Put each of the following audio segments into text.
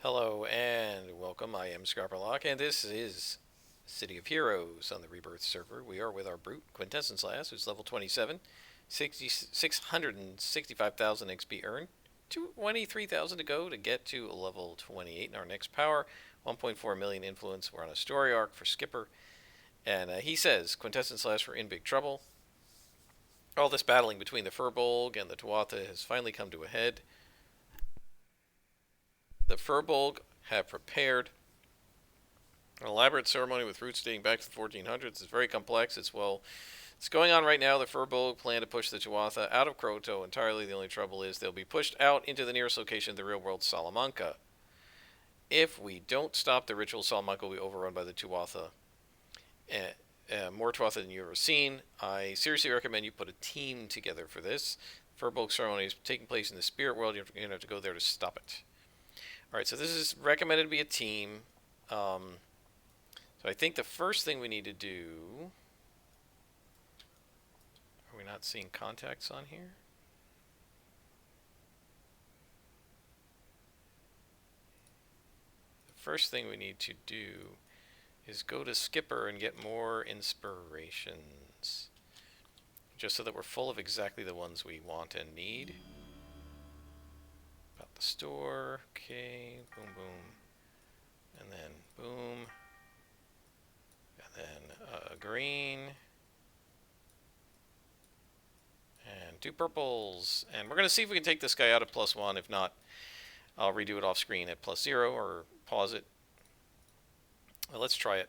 Hello and welcome. I am Scarperlock, and this is City of Heroes on the Rebirth server. We are with our brute, Quintessence Lass, who's level 27, 665,000 XP earned, 23,000 to go to get to level 28 in our next power, 1.4 million influence. We're on a story arc for Skipper, and he says, Quintessence Lass, we're in big trouble. All this battling between the Furbolg and the Tuatha has finally come to a head. The Furbolg have prepared an elaborate ceremony with roots dating back to the 1400s. It's very complex. It's going on right now. The Furbolg plan to push the Tuatha out of Kroto entirely. The only trouble is they'll be pushed out into the nearest location, the real-world Salamanca. If we don't stop the ritual, Salamanca will be overrun by the Tuatha. More Tuatha than you've ever seen. I seriously recommend you put a team together for this. Furbolg ceremony is taking place in the spirit world. You're going to have to go there to stop it. Alright, so this is recommended to be a team. So I think the first thing we need to do... Are we not seeing contacts on here? The first thing we need to do is go to Skipper and get more inspirations. Just so that we're full of exactly the ones we want and need. About the store. Okay, boom, boom. And then boom. And then green. And 2 purples. And we're going to see if we can take this guy out at +1. If not, I'll redo it off screen at +0 or pause it. Well, let's try it.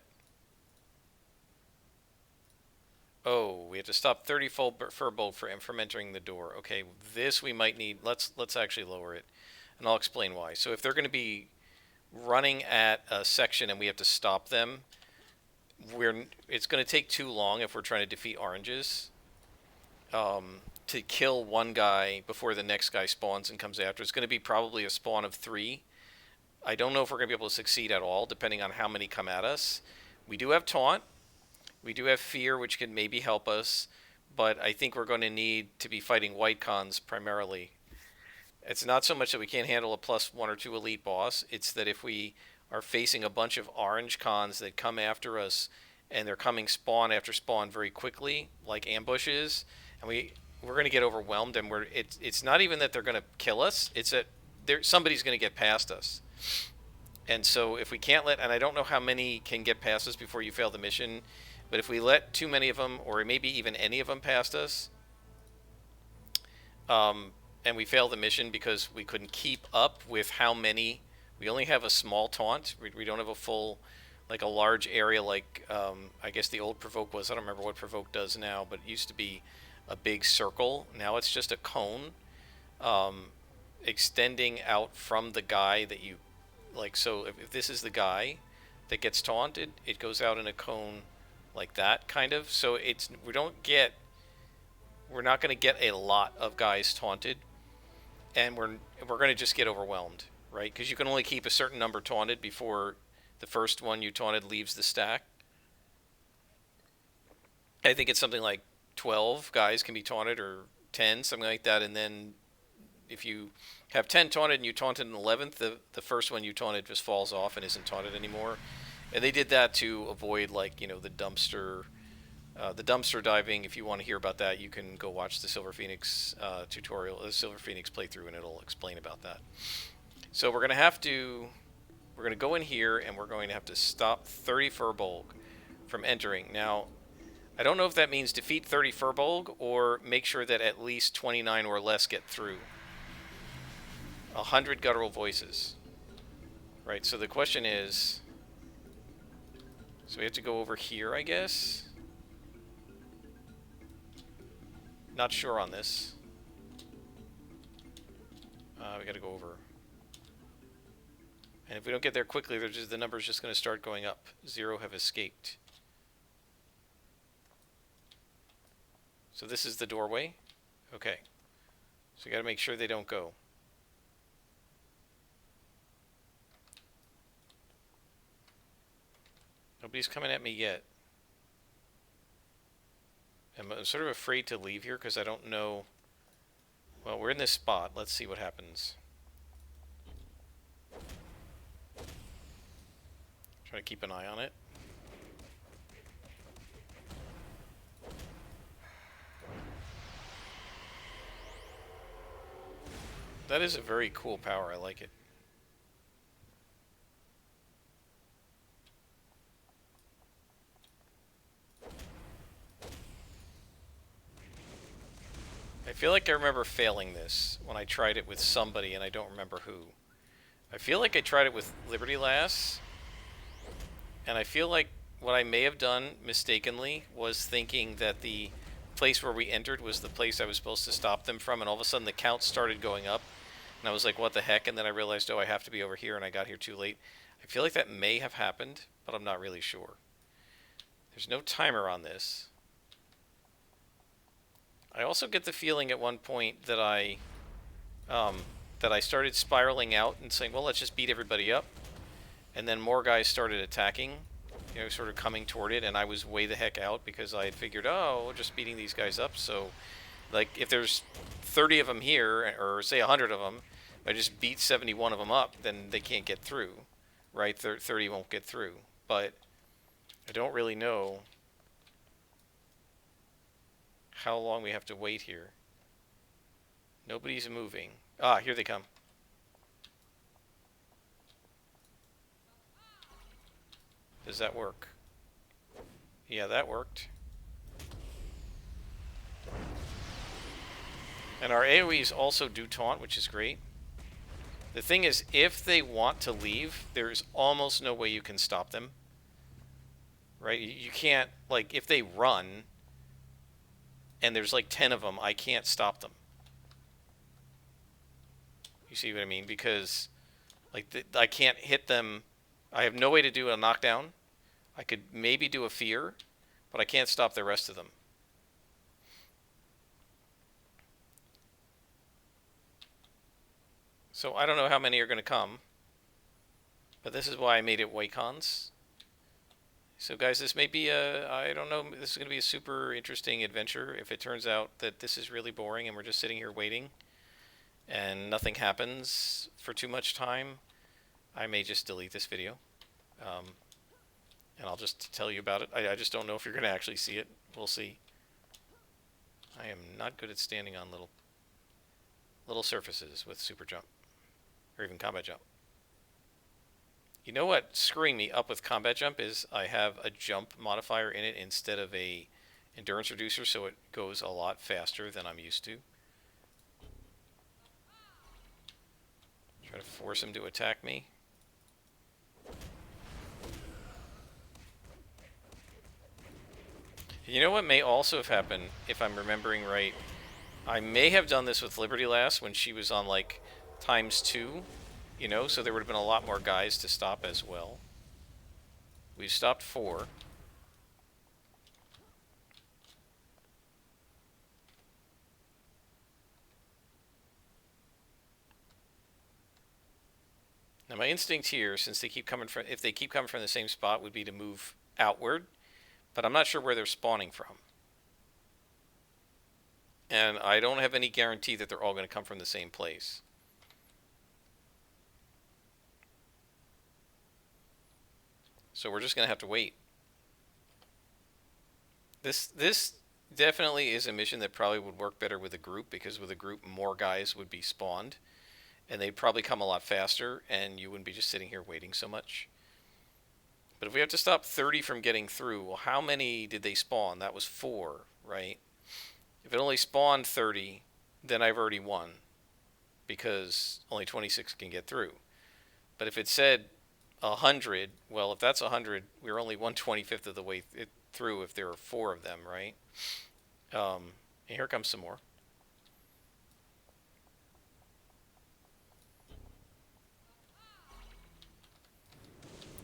Oh, we have to stop 30 Furbolg from entering the door. Okay, this we might need. Let's actually lower it, and I'll explain why. So if they're going to be running at a section and we have to stop them, it's going to take too long if we're trying to defeat oranges. To kill one guy before the next guy spawns and comes after. It's going to be probably a spawn of 3. I don't know if we're going to be able to succeed at all, depending on how many come at us. We do have Taunt. We do have Fear, which can maybe help us, but I think we're going to need to be fighting white cons primarily. It's not so much that we can't handle a +1 or 2 elite boss. It's that if we are facing a bunch of orange cons that come after us, and they're coming spawn after spawn very quickly, like ambushes, and we're going to get overwhelmed, and it's not even that they're going to kill us. It's that somebody's going to get past us. And so if we can't and I don't know how many can get past us before you fail the mission, but if we let too many of them, or maybe even any of them past us, and we fail the mission because we couldn't keep up with how many, we only have a small taunt. We don't have a full, like a large area like I guess the old Provoke was. I don't remember what Provoke does now, but it used to be a big circle. Now it's just a cone extending out from the guy that you, like, so if this is the guy that gets taunted, it goes out in a cone like that, kind of. So we're not going to get a lot of guys taunted, and we're going to just get overwhelmed, right? Because you can only keep a certain number taunted before the first one you taunted leaves the stack. I think it's something like 12 guys can be taunted, or 10, something like that, and then if you have 10 taunted and you taunted an 11th, the first one you taunted just falls off and isn't taunted anymore. And they did that to avoid, like, the dumpster diving. If you want to hear about that, you can go watch the Silver Phoenix tutorial, the Silver Phoenix playthrough, and it'll explain about that. So we're going to go in here, and we're going to have to stop 30 Furbolg from entering. Now, I don't know if that means defeat 30 Furbolg or make sure that at least 29 or less get through. 100 guttural voices. Right, so the question is... So we have to go over here, I guess? Not sure on this. We gotta go over. And if we don't get there quickly, the number's just going to start going up. 0 have escaped. So this is the doorway? Okay. So we gotta make sure they don't go. Nobody's coming at me yet. I'm sort of afraid to leave here because I don't know... Well, we're in this spot. Let's see what happens. Try to keep an eye on it. That is a very cool power. I like it. I feel like I remember failing this when I tried it with somebody, and I don't remember who. I feel like I tried it with Liberty Lass, and I feel like what I may have done mistakenly was thinking that the place where we entered was the place I was supposed to stop them from, and all of a sudden the count started going up, and I was like, what the heck? And then I realized, oh, I have to be over here, and I got here too late. I feel like that may have happened, but I'm not really sure. There's no timer on this. I also get the feeling at one point that I started spiraling out and saying, well, let's just beat everybody up. And then more guys started attacking, you know, sort of coming toward it, and I was way the heck out because I had figured, oh, we're just beating these guys up. So, like, if there's 30 of them here, or say 100 of them, if I just beat 71 of them up, then they can't get through, right? 30 won't get through. But I don't really know how long we have to wait here. Nobody's moving. Ah, here they come. Does that work? Yeah, that worked. And our AoEs also do taunt, which is great. The thing is, if they want to leave, there's almost no way you can stop them. Right? You can't, like, if they run, and there's like 10 of them, I can't stop them. You see what I mean? Because, like, I can't hit them. I have no way to do a knockdown. I could maybe do a fear, but I can't stop the rest of them. So I don't know how many are going to come, but this is why I made it Waycons. So guys, this may be I don't know, this is going to be a super interesting adventure. If it turns out that this is really boring and we're just sitting here waiting and nothing happens for too much time, I may just delete this video. And I'll just tell you about it. I just don't know if you're going to actually see it. We'll see. I am not good at standing on little surfaces with super jump, or even combat jump. You know what's screwing me up with combat jump is I have a jump modifier in it instead of a endurance reducer, so it goes a lot faster than I'm used to. Try to force him to attack me. You know what may also have happened, if I'm remembering right? I may have done this with Liberty Lass when she was on, like, ×2, you know, so there would have been a lot more guys to stop as well. We've stopped 4. Now my instinct here, since they keep coming from, if they keep coming from the same spot, would be to move outward, but I'm not sure where they're spawning from. And I don't have any guarantee that they're all going to come from the same place. So we're just going to have to wait. This definitely is a mission that probably would work better with a group, because with a group more guys would be spawned and they'd probably come a lot faster and you wouldn't be just sitting here waiting so much. But if we have to stop 30 from getting through, well, how many did they spawn? That was 4, right? If it only spawned 30, then I've already won, because only 26 can get through. But if it said 100, well, if that's 100, we're only 1/25 of the way through if there are 4 of them, right? And here comes some more.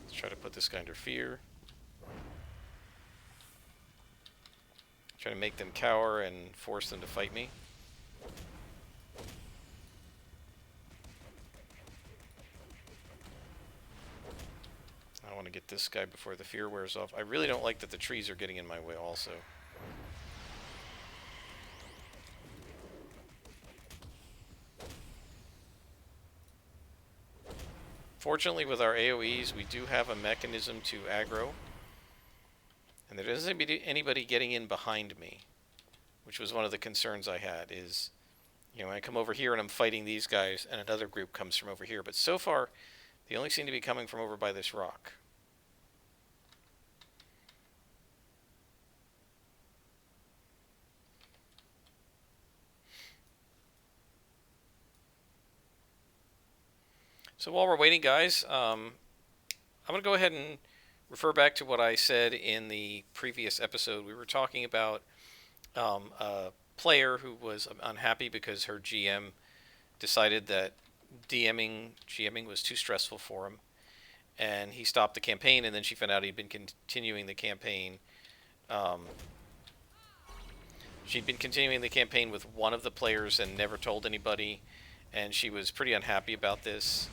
Let's try to put this guy under fear. Try to make them cower and force them to fight me. I want to get this guy before the fear wears off. I really don't like that the trees are getting in my way also. Fortunately, with our AoEs, we do have a mechanism to aggro, and there doesn't seem to be anybody getting in behind me, which was one of the concerns I had. Is when I come over here and I'm fighting these guys, and another group comes from over here. But so far, they only seem to be coming from over by this rock. So while we're waiting, guys, I'm going to go ahead and refer back to what I said in the previous episode. We were talking about a player who was unhappy because her GM decided that GMing was too stressful for him, and he stopped the campaign. And then she found out he'd been continuing the campaign. She'd been continuing the campaign with one of the players and never told anybody, and she was pretty unhappy about this.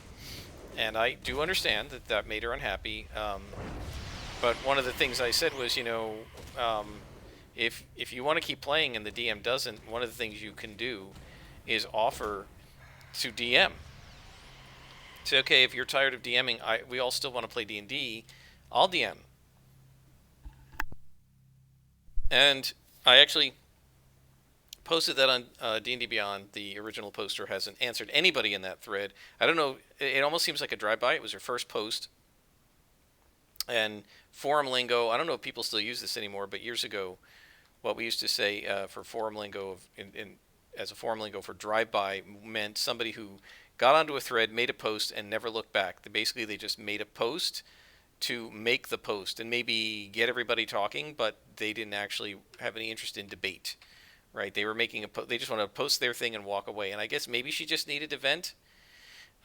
And I do understand that that made her unhappy. But one of the things I said was, if you want to keep playing and the DM doesn't, one of the things you can do is offer to DM. Say, okay, if you're tired of DMing, we all still want to play D&D, I'll DM. And I actually posted that on D&D Beyond. The original poster hasn't answered anybody in that thread. I don't know. It almost seems like a drive-by. It was her first post. And forum lingo, I don't know if people still use this anymore, but years ago, what we used to say for forum lingo, as a forum lingo for drive-by, meant somebody who got onto a thread, made a post, and never looked back. Basically, they just made a post to make the post and maybe get everybody talking, but they didn't actually have any interest in debate. Right, they were making they just wanted to post their thing and walk away. And I guess maybe she just needed to vent,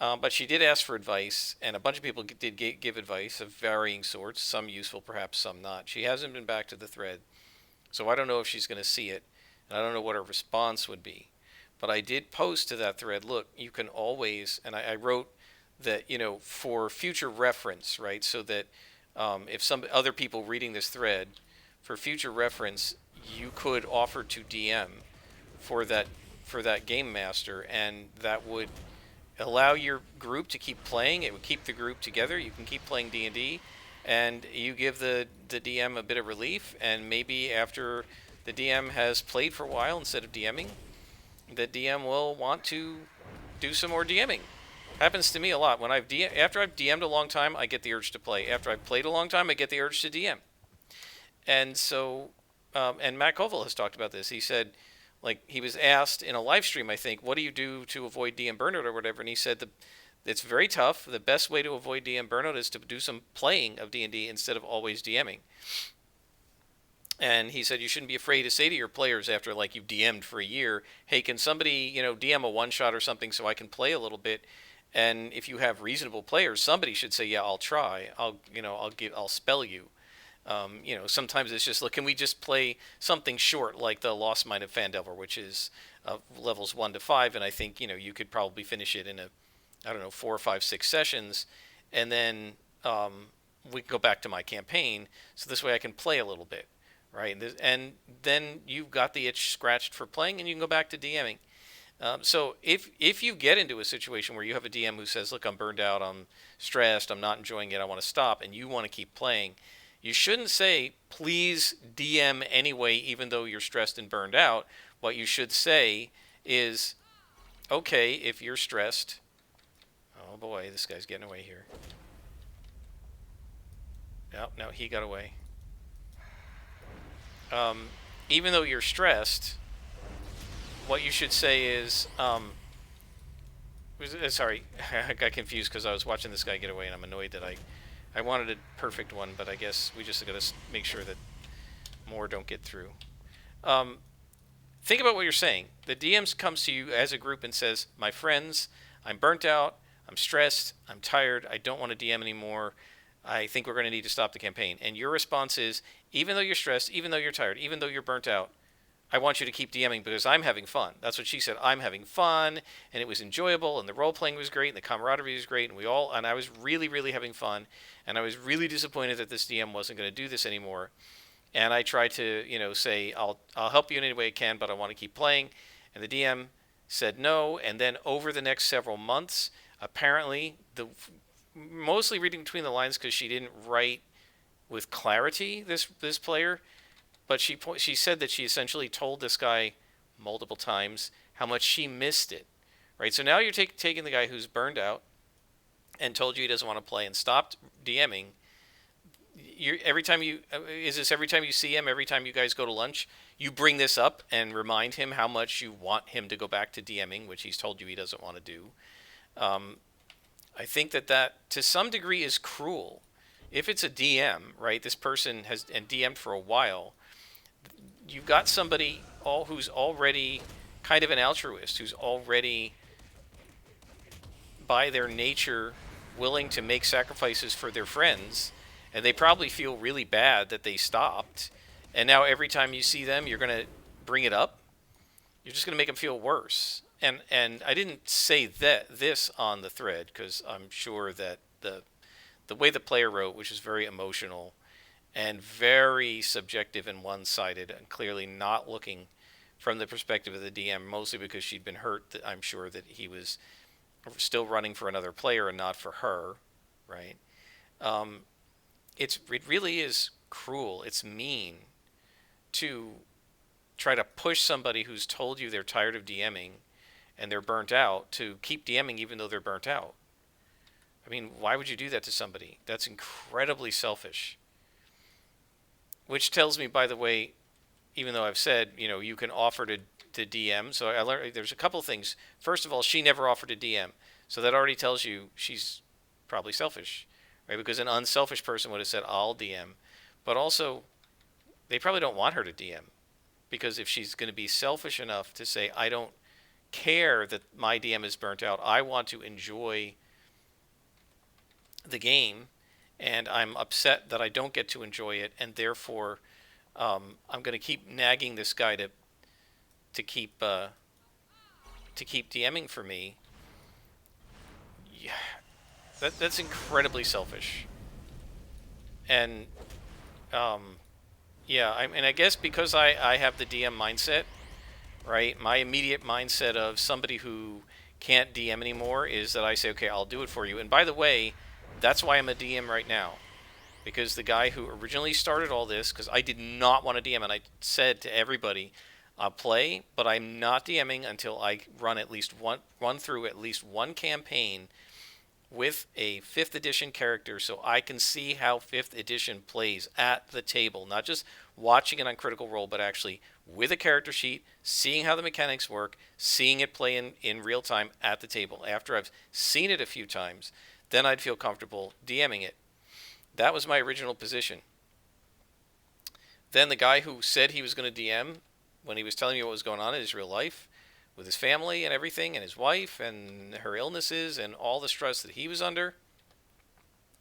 but she did ask for advice, and a bunch of people did give advice of varying sorts, some useful, perhaps some not. She hasn't been back to the thread, so I don't know if she's going to see it, and I don't know what her response would be. But I did post to that thread, look, you can always, and I wrote that, for future reference, right, so that if some other people reading this thread, for future reference, you could offer to DM for that game master, and that would allow your group to keep playing. It would keep the group together. You can keep playing D&D, and you give the DM a bit of relief. And maybe after the DM has played for a while instead of DMing, the DM will want to do some more DMing. Happens to me a lot. When after I've DM'd a long time, I get the urge to play. After I've played a long time, I get the urge to DM. And so. And Matt Colville has talked about this. He said, he was asked in a live stream, I think, what do you do to avoid DM burnout or whatever? And he said it's very tough. The best way to avoid DM burnout is to do some playing of D&D instead of always DMing. And he said you shouldn't be afraid to say to your players after you've DM'd for a year, hey, can somebody DM a one shot or something so I can play a little bit? And if you have reasonable players, somebody should say, yeah, I'll try. I'll spell you. Sometimes it's just, look, can we just play something short like the Lost Mine of Phandelver, which is levels 1 to 5, and I think, you could probably finish it in 4 or 5, 6 sessions, and then we can go back to my campaign, so this way I can play a little bit, right? And then you've got the itch scratched for playing, and you can go back to DMing. So if you get into a situation where you have a DM who says, look, I'm burned out, I'm stressed, I'm not enjoying it, I want to stop, and you want to keep playing, you shouldn't say, please DM anyway, even though you're stressed and burned out. What you should say is, okay, if you're stressed. Oh boy, this guy's getting away here. No, he got away. Even though you're stressed, what you should say is, sorry, I got confused because I was watching this guy get away, and I'm annoyed that I wanted a perfect one, but I guess we just got to make sure that more don't get through. Think about what you're saying. The DM comes to you as a group and says, my friends, I'm burnt out, I'm stressed, I'm tired, I don't want to DM anymore, I think we're going to need to stop the campaign. And your response is, even though you're stressed, even though you're tired, even though you're burnt out, I want you to keep DMing because I'm having fun. That's what she said. I'm having fun, and it was enjoyable, and the role-playing was great, and the camaraderie was great, and I was really, really having fun, and I was really disappointed that this DM wasn't going to do this anymore. And I tried to, say, I'll help you in any way I can, but I want to keep playing. And the DM said no, and then over the next several months, apparently mostly reading between the lines because she didn't write with clarity, this player, but she said that she essentially told this guy multiple times how much she missed it. Right? So now you're taking the guy who's burned out and told you he doesn't want to play and stopped DMing. Every time you is this every time you see him, every time you guys go to lunch, you bring this up and remind him how much you want him to go back to DMing, which he's told you he doesn't want to do. Um, I think that to some degree is cruel. If it's a DM, right? This person has and DM'd for a while. You've got somebody who's already kind of an altruist, who's already by their nature willing to make sacrifices for their friends, and they probably feel really bad that they stopped. And now every time you see them, you're going to bring it up. You're just going to make them feel worse. And I didn't say this on the thread because I'm sure that the way the player wrote, which is very emotional and very subjective and one-sided, and clearly not looking from the perspective of the DM, mostly because she'd been hurt. That I'm sure that he was still running for another player and not for her, right? Um, it really is cruel. It's mean to try to push somebody who's told you they're tired of DMing and they're burnt out to keep DMing even though they're burnt out. I mean, why would you do that to somebody? That's incredibly selfish. Which tells me, by the way, even though I've said, you can offer to DM. So I learned there's a couple things. First of all, she never offered to DM. So that already tells you she's probably selfish, right? Because an unselfish person would have said, I'll DM. But also, they probably don't want her to DM. Because if she's going to be selfish enough to say, I don't care that my DM is burnt out, I want to enjoy the game, and I'm upset that I don't get to enjoy it, and therefore I'm going to keep nagging this guy to keep DMing for me. Yeah, that's incredibly selfish. And yeah, I guess because I have the DM mindset, right? My immediate mindset of somebody who can't DM anymore is that I say, okay, I'll do it for you. And by the way, that's why I'm a DM right now. Because the guy who originally started all this, because I did not want to DM, and I said to everybody, I'll play, but I'm not DMing until I run through at least one campaign with a 5th edition character so I can see how 5th edition plays at the table. Not just watching it on Critical Role, but actually with a character sheet, seeing how the mechanics work, seeing it play in real time at the table. After I've seen it a few times, then I'd feel comfortable DMing it. That was my original position. Then the guy who said he was going to DM, when he was telling me what was going on in his real life, with his family and everything, and his wife and her illnesses and all the stress that he was under,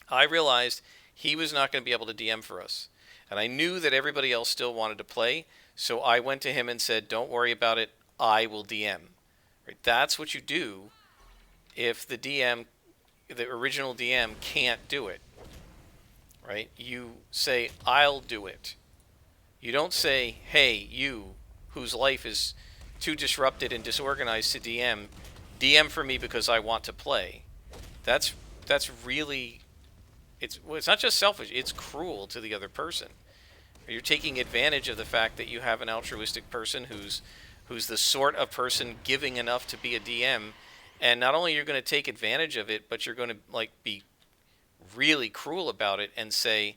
I realized he was not going to be able to DM for us. And I knew that everybody else still wanted to play, so I went to him and said, don't worry about it, I will DM. Right? That's what you do if the original DM can't do it. Right? You say, I'll do it. You don't say, hey, you, whose life is too disrupted and disorganized to DM for me because I want to play. That's really, it's not just selfish, it's cruel to the other person. You're taking advantage of the fact that you have an altruistic person who's the sort of person giving enough to be a DM, and not only you're going to take advantage of it, but you're going to be really cruel about it and say,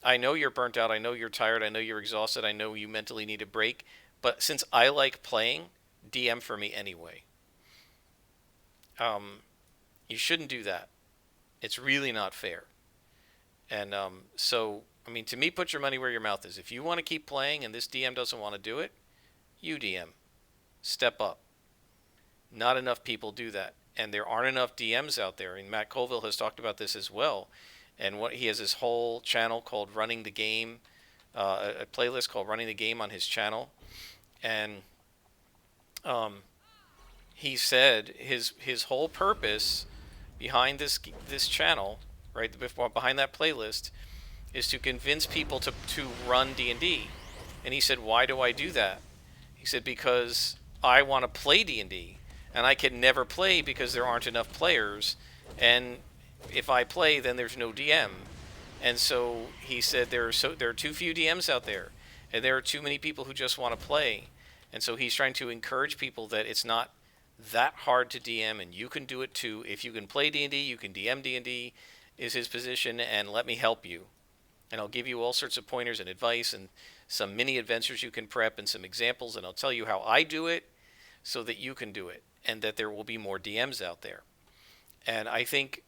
I know you're burnt out, I know you're tired, I know you're exhausted, I know you mentally need a break, but since I like playing, DM for me anyway. You shouldn't do that. It's really not fair. And so, I mean, to me, put your money where your mouth is. If you want to keep playing and this DM doesn't want to do it, you DM. Step up. Not enough people do that. And there aren't enough DMs out there. And Matt Colville has talked about this as well. And he has this whole channel called Running the Game, a playlist called Running the Game on his channel. And he said his whole purpose behind this channel, right, behind that playlist, is to convince people to run D&D. And he said, why do I do that? He said, because I want to play D&D, and I can never play because there aren't enough players. And if I play, then there's no DM. And so he said there are too few DMs out there, and there are too many people who just want to play. And so he's trying to encourage people that it's not that hard to DM, and you can do it too. If you can play D&D, you can DM D&D, is his position, and let me help you. And I'll give you all sorts of pointers and advice and some mini adventures you can prep and some examples, and I'll tell you how I do it so that you can do it, and that there will be more DMs out there. And I think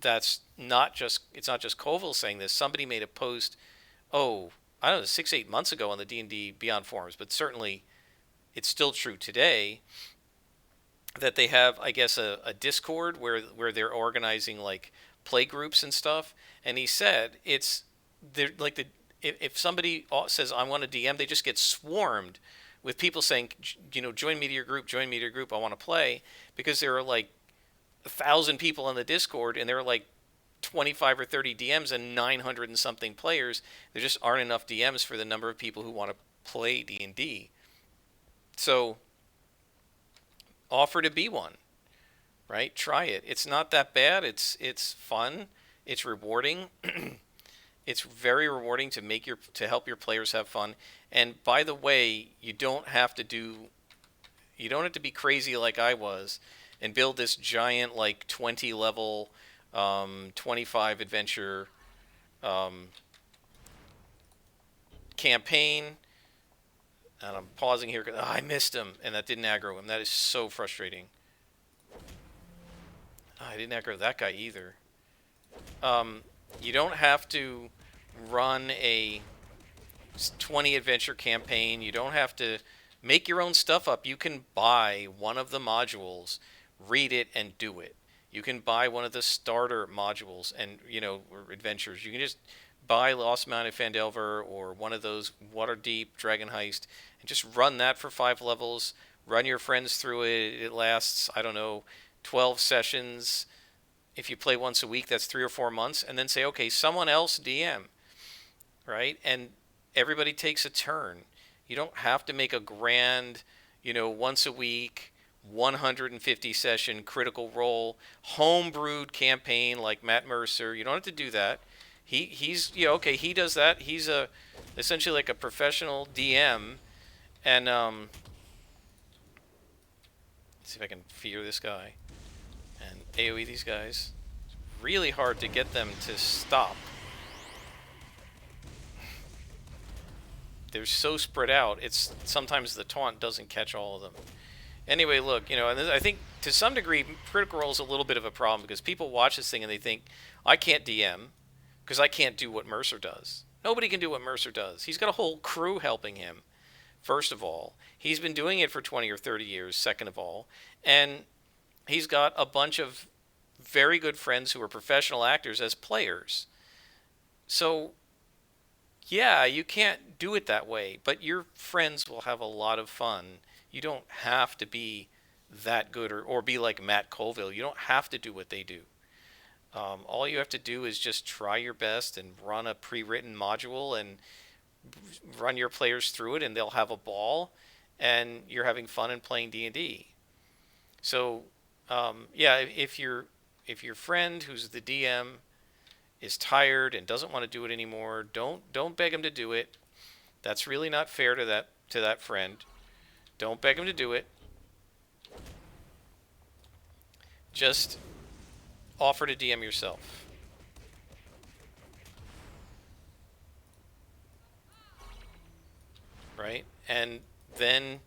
it's not just Colville saying this. Somebody made a post, oh, I don't know, 6-8 months ago on the D&D Beyond forums, but certainly it's still true today, that they have, I guess, a Discord where they're organizing like play groups and stuff. And he said it's they're like the if somebody says I want to DM, they just get swarmed with people saying, join me to your group, join me to your group, I want to play, because there are like 1,000 people on the Discord, and there are like 25 or 30 DMs and 900 and something players. There just aren't enough DMs for the number of people who want to play D&D. So offer to be one, right? Try it. It's not that bad. It's fun. It's rewarding. It's very rewarding to help your players have fun. And by the way, you don't have to be crazy like I was and build this giant like 20 level 25 adventure campaign. And I'm pausing here because I missed him, and that didn't aggro him. That is so frustrating. I didn't aggro that guy either. You don't have to run a 20 adventure campaign. You don't have to make your own stuff up. You can buy one of the modules, read it, and do it. You can buy one of the starter modules and, or adventures. You can just buy Lost Mount of Phandelver or one of those Waterdeep Dragon Heist and just run that for 5 levels. Run your friends through it. It lasts, 12 sessions. If you play once a week, that's 3 or 4 months. And then say, okay, someone else DM, right? And everybody takes a turn. You don't have to make a grand, once a week, 150 session critical role homebrewed campaign like Matt Mercer. You don't have to do that. He's he does that. He's essentially like a professional DM. And let's see if I can fear this guy and AoE these guys. It's really hard to get them to stop. They're so spread out. It's sometimes the taunt doesn't catch all of them. Anyway, look, and I think to some degree Critical Role is a little bit of a problem because people watch this thing and they think, I can't DM because I can't do what Mercer does. Nobody can do what Mercer does. He's got a whole crew helping him, first of all. He's been doing it for 20 or 30 years, second of all. And he's got a bunch of very good friends who are professional actors as players. So, yeah, you can't do it that way, but your friends will have a lot of fun. You don't have to be that good or be like Matt Colville. You don't have to do what they do. All you have to do is just try your best and run a pre-written module and run your players through it, and they'll have a ball, and you're having fun and playing D&D. So, if your friend who's the DM is tired and doesn't want to do it anymore, don't beg him to do it. That's really not fair to that friend. Don't beg him to do it. Just offer to DM yourself. Right? And then,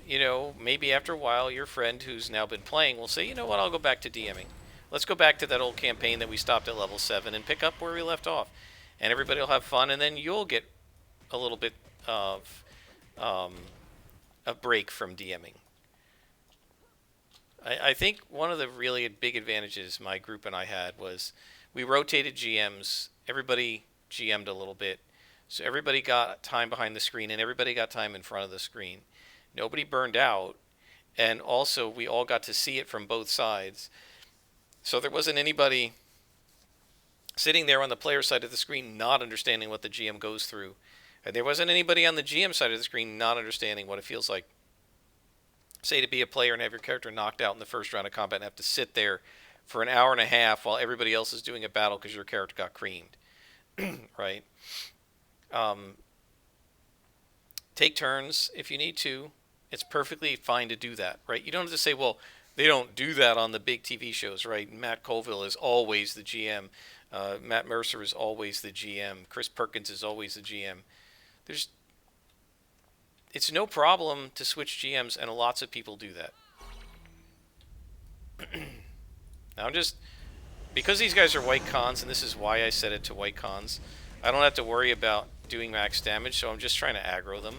maybe after a while, your friend who's now been playing will say, you know what, I'll go back to DMing. Let's go back to that old campaign that we stopped at level 7 and pick up where we left off. And everybody will have fun, and then you'll get a little bit of a break from DMing. I think one of the really big advantages my group and I had was we rotated GMs. Everybody GM'd a little bit. So everybody got time behind the screen and everybody got time in front of the screen. Nobody burned out. And also we all got to see it from both sides. So there wasn't anybody sitting there on the player side of the screen not understanding what the GM goes through. And there wasn't anybody on the GM side of the screen not understanding what it feels like, say, to be a player and have your character knocked out in the first round of combat and have to sit there for an hour and a half while everybody else is doing a battle because your character got creamed, right? Um, take turns if you need to. It's perfectly fine to do that, right? You don't have to say, well, they don't do that on the big TV shows, right? Matt Colville is always the GM. Matt Mercer is always the GM. Chris Perkins is always the GM. There's, it's no problem to switch GMs, and lots of people do that. Now I'm just, because these guys are white cons, and this is why I set it to white cons, I don't have to worry about doing max damage, so I'm just trying to aggro them.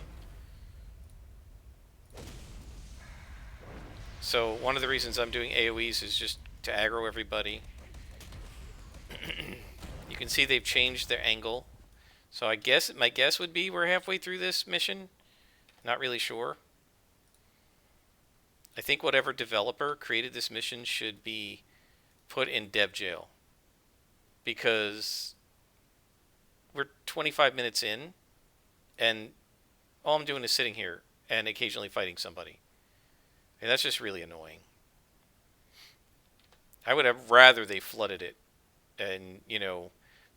So one of the reasons I'm doing AoEs is just to aggro everybody. You can see they've changed their angle. So I guess my guess would be we're halfway through this mission. Not really sure. I think whatever developer created this mission should be put in dev jail, because we're 25 minutes in and all I'm doing is sitting here and occasionally fighting somebody. And that's just really annoying. I would have rather they flooded it and,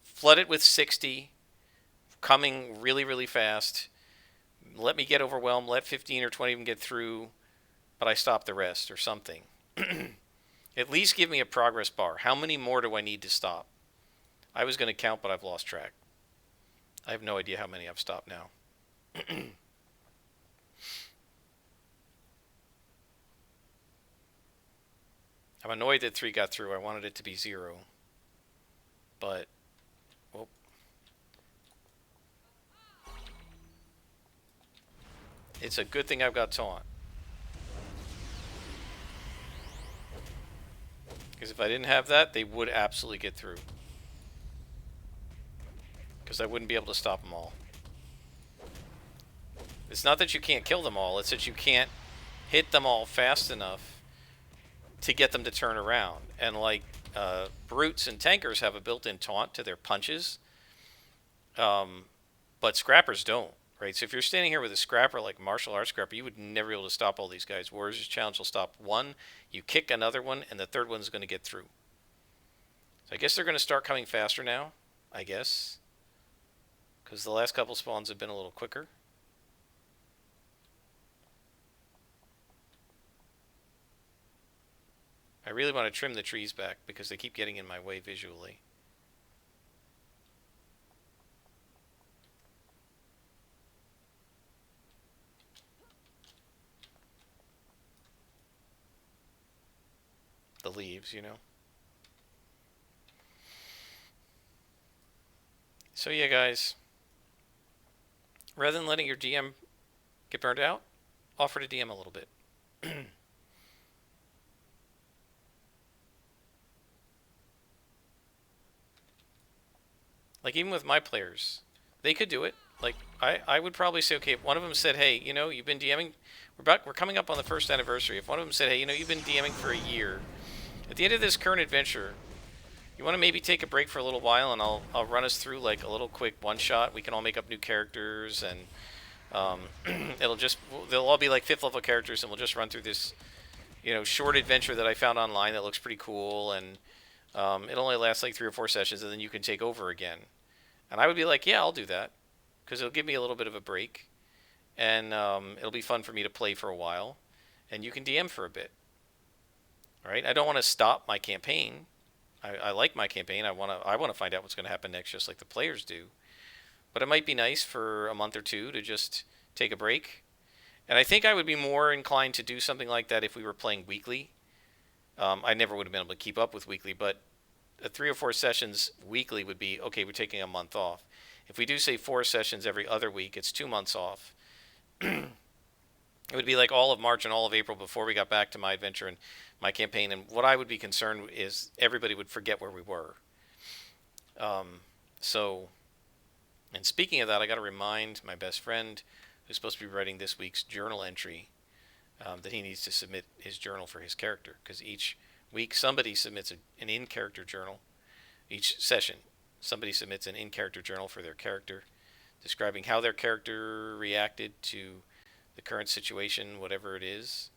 flood it with 60 coming really, really fast. Let me get overwhelmed. Let 15 or 20 of them get through, but I stop the rest or something. At least give me a progress bar. How many more do I need to stop? I was going to count, but I've lost track. I have no idea how many I've stopped now. I'm annoyed that 3 got through. I wanted it to be 0. But, well. It's a good thing I've got taunt. Because if I didn't have that, they would absolutely get through. Because I wouldn't be able to stop them all. It's not that you can't kill them all, it's that you can't hit them all fast enough to get them to turn around. And like brutes and tankers have a built-in taunt to their punches, but scrappers don't, right? So if you're standing here with a scrapper like martial arts scrapper, you would never be able to stop all these guys. Warriors Challenge will stop one, you kick another one, and the third one's going to get through. So I guess they're going to start coming faster now, I guess, because the last couple spawns have been a little quicker. I really want to trim the trees back because they keep getting in my way visually. The leaves, So yeah, guys, rather than letting your DM get burned out, offer to DM a little bit. Like, even with my players, they could do it. Like, I would probably say, okay, if one of them said, hey, you've been DMing, we're coming up on the first anniversary. If one of them said, hey, you've been DMing for a year, at the end of this current adventure, you want to maybe take a break for a little while, and I'll run us through like a little quick one shot. We can all make up new characters, and they'll all be like 5th level characters, and we'll just run through this, short adventure that I found online that looks pretty cool, and it only lasts like 3 or 4 sessions, and then you can take over again. And I would be like, yeah, I'll do that, because it'll give me a little bit of a break, and it'll be fun for me to play for a while, and you can DM for a bit. All right? I don't want to stop my campaign. I like my campaign. I want to find out what's going to happen next, just like the players do. But it might be nice for a month or two to just take a break. And I think I would be more inclined to do something like that if we were playing weekly. I never would have been able to keep up with weekly, but 3 or 4 sessions weekly would be, okay, we're taking a month off. If we do, say, 4 sessions every other week, it's 2 months off. It would be like all of March and all of April before we got back to my adventure and my campaign. And what I would be concerned is everybody would forget where we were. And speaking of that, I got to remind my best friend, who's supposed to be writing this week's journal entry, that he needs to submit his journal for his character, because each week somebody submits an in-character journal. Each session somebody submits an in-character journal for their character, describing how their character reacted to the current situation, whatever it is,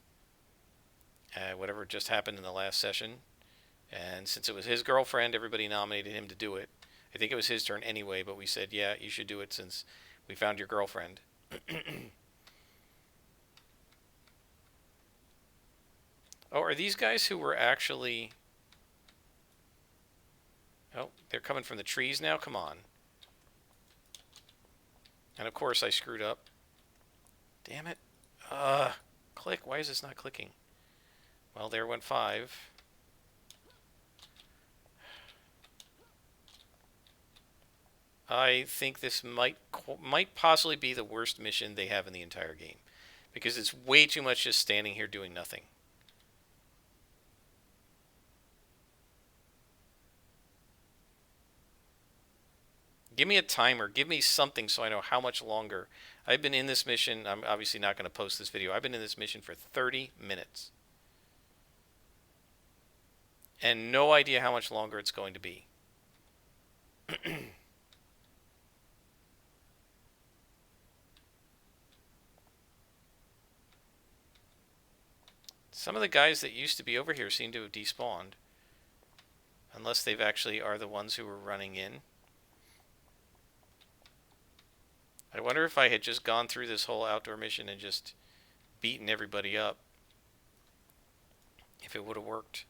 whatever just happened in the last session, And since it was his girlfriend, everybody nominated him to do it. I think it was his turn anyway, but we said, yeah, you should do it since we found your girlfriend. Oh, are these guys who were actually... Oh, they're coming from the trees now? Come on. And of course I screwed up. Damn it. Click. Why is this not clicking? Well, there went 5. I think this might possibly be the worst mission they have in the entire game. Because it's way too much just standing here doing nothing. Give me a timer. Give me something so I know how much longer. I've been in this mission. I'm obviously not going to post this video. I've been in this mission for 30 minutes. And no idea how much longer it's going to be. Some of the guys that used to be over here seem to have despawned. Unless they've actually are the ones who were running in. I wonder if I had just gone through this whole outdoor mission and just beaten everybody up, if it would have worked.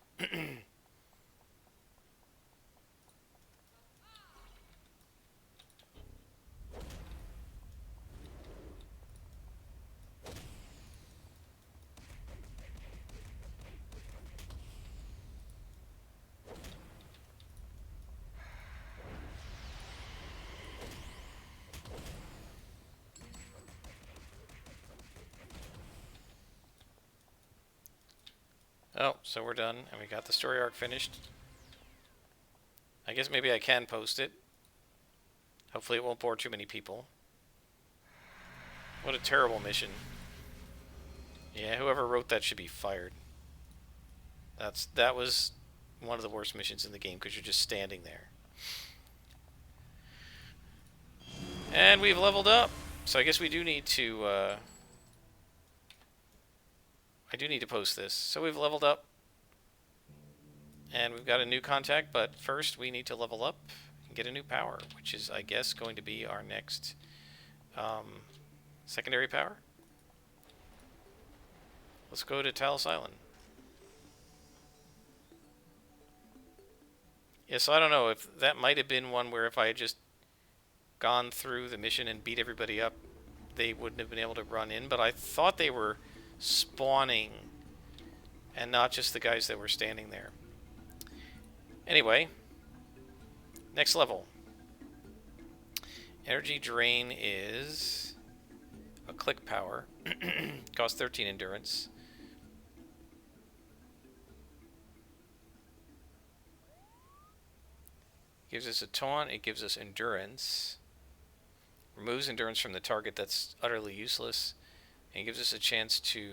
Oh, so we're done, and we got the story arc finished. I guess maybe I can post it. Hopefully it won't bore too many people. What a terrible mission. Yeah, whoever wrote that should be fired. That was one of the worst missions in the game, because you're just standing there. And we've leveled up. So I guess we do need to... I do need to post this. So we've leveled up. And we've got a new contact, but first we need to level up and get a new power, which is, I guess, going to be our next secondary power. Let's go to Talos Island. Yeah, so I don't know if that might have been one where if I had just gone through the mission and beat everybody up, they wouldn't have been able to run in, but I thought they were spawning and not just the guys that were standing there. Anyway, next level. Energy drain is a click power. Costs 13 endurance. Gives us a taunt. It gives us endurance. Removes endurance from the target. That's utterly useless. And gives us a chance to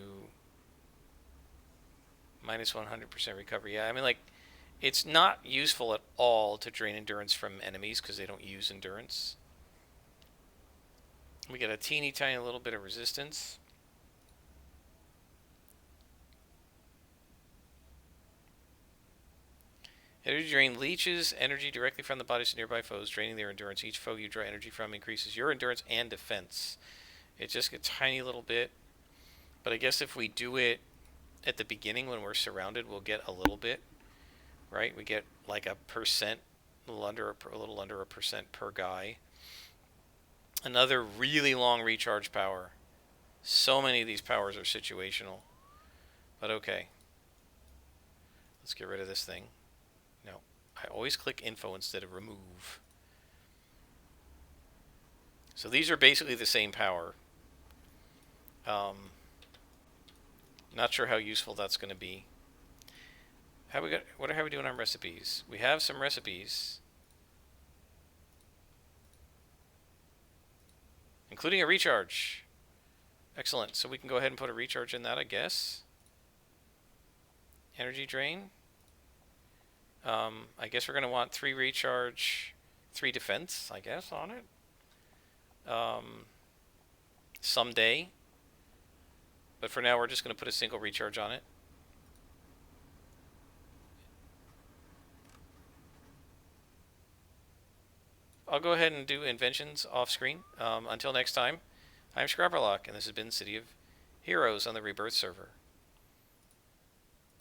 minus 100% recovery. Yeah, I mean, like, it's not useful at all to drain endurance from enemies because they don't use endurance. We get a teeny tiny little bit of resistance. Energy drain leeches energy directly from the bodies of nearby foes, draining their endurance. Each foe you draw energy from increases your endurance and defense. It's just a tiny little bit. But I guess if we do it at the beginning when we're surrounded, we'll get a little bit. Right? We get like a percent, a little under a percent per guy. Another really long recharge power. So many of these powers are situational. But okay. Let's get rid of this thing. No. I always click info instead of remove. So these are basically the same power. Not sure how useful that's going to be. How are we doing on recipes? We have some recipes, including a recharge. Excellent. So we can go ahead and put a recharge in that, I guess. Energy drain. I guess we're going to want 3 recharge, 3 defense, I guess, on it. Someday. But for now, we're just going to put a single recharge on it. I'll go ahead and do inventions off screen. Until next time, I'm Scrapperlock, and this has been City of Heroes on the Rebirth server.